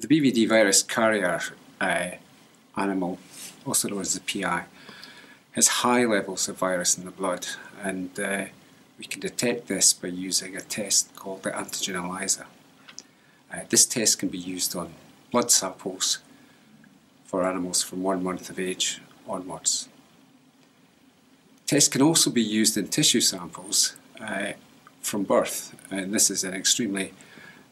The BVD virus carrier animal, also known as the PI, has high levels of virus in the blood, and we can detect this by using a test called the Antigen Eliza. This test can be used on blood samples for animals from 1 month of age onwards. The test can also be used in tissue samples from birth, and this is an extremely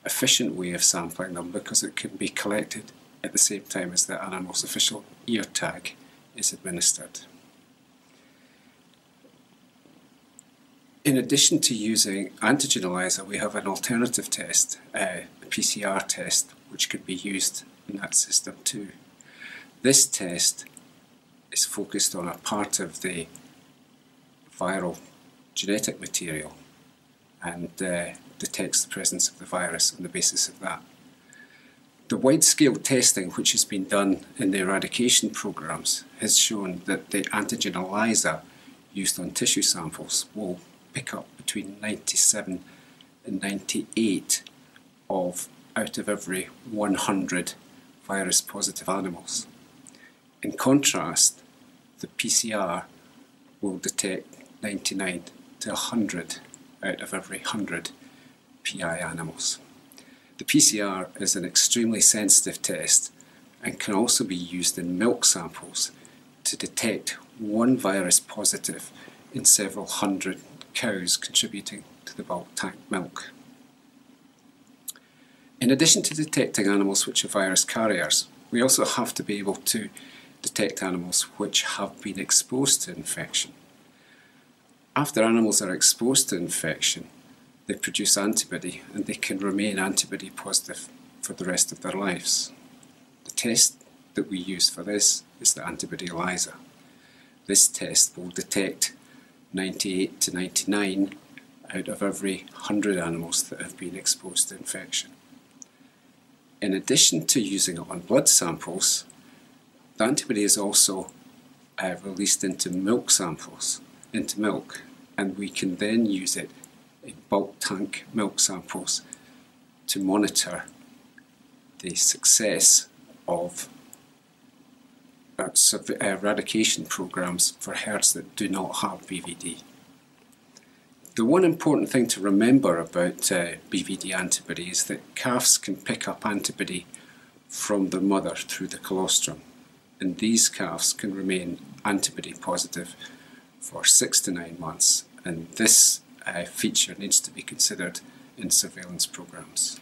efficient way of sampling them because it can be collected at the same time as the animal's official ear tag is administered. In addition to using Antigen Eliza, we have an alternative test, the Pcr test, which could be used in that system too. This test is focused on a part of the viral genetic material and detects the presence of the virus on the basis of that. The wide-scale testing which has been done in the eradication programs has shown that the Antigen Eliza used on tissue samples will pick up between 97 and 98 out of every 100 virus-positive animals. In contrast, the PCR will detect 99 to 100 out of every 100 PI animals. The PCR is an extremely sensitive test and can also be used in milk samples to detect one virus positive in several hundred cows contributing to the bulk tank milk. In addition to detecting animals which are virus carriers, we also have to be able to detect animals which have been exposed to infection. After animals are exposed to infection, they produce antibody and they can remain antibody positive for the rest of their lives. The test that we use for this is the Antibody Eliza. This test will detect 98 to 99 out of every 100 animals that have been exposed to infection. In addition to using it on blood samples, the antibody is also released into milk samples, into milk, and we can then use it in bulk tank milk samples to monitor the success of eradication programs for herds that do not have BVD. The one important thing to remember about BVD antibody is that calves can pick up antibody from their mother through the colostrum, and these calves can remain antibody positive for 6 to 9 months, and this feature needs to be considered in surveillance programs.